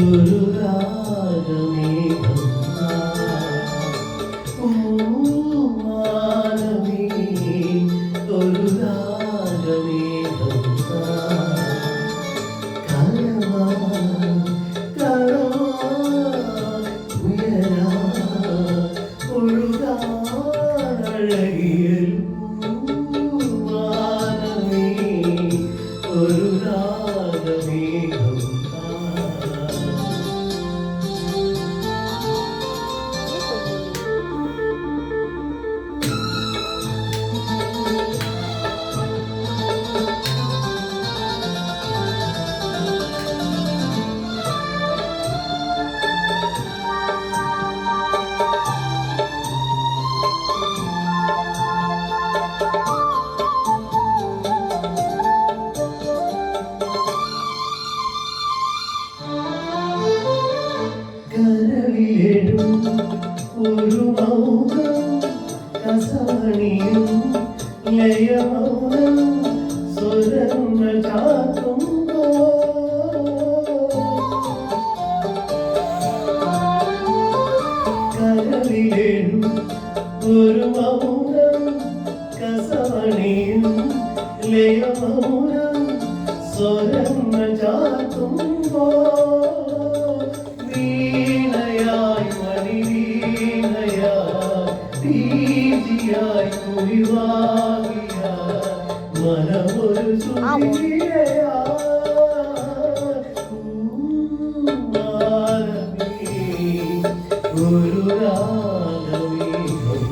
ഒരു രാഗമേഘം മാനമേ ഒരു രാഗമേഘം കരമാ കരമാ ഉയരാ ഒഴുകാഴകിയൽ മാനമേ ഒരു രാഗമേഘം കരളിലെഴും ഒരു മൗനം കസാണിയും ലയമൗനം സ്വരങ്ങൾ ചാർത്തുമ്പോൾ കരളിലെഴും ഒരു മൗനം കസാണിയും ലയമൗനം സ്വരങ്ങൾ ചാർത്തുമ്പോൾ വീണയായി മണിവീണയായി തീജിയായി കുളിവാകിയായി മനമൊരു ഒരു രാഗമേഘം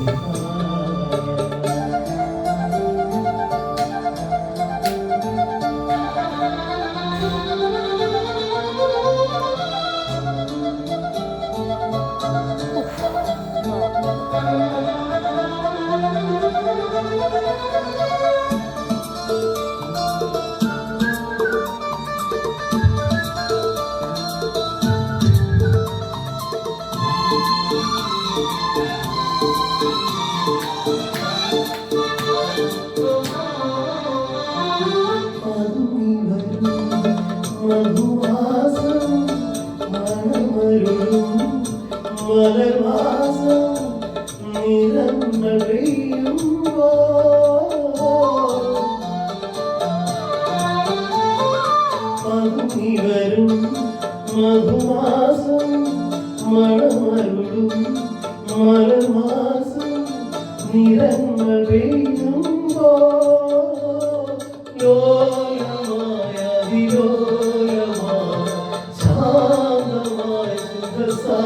മധുവാസം മണമരുളും മലർവാസം നിറങ്ങൾ പെയ്യുമ്പോൾ പതുങ്ങിവരും മധുവാസം മണമരുളും മലർവാസം നിറങ്ങൾ പെയ്യുമ്പോൾ ലോലമായ അതിലോലമായ ശാന്തമായ സുഖസാ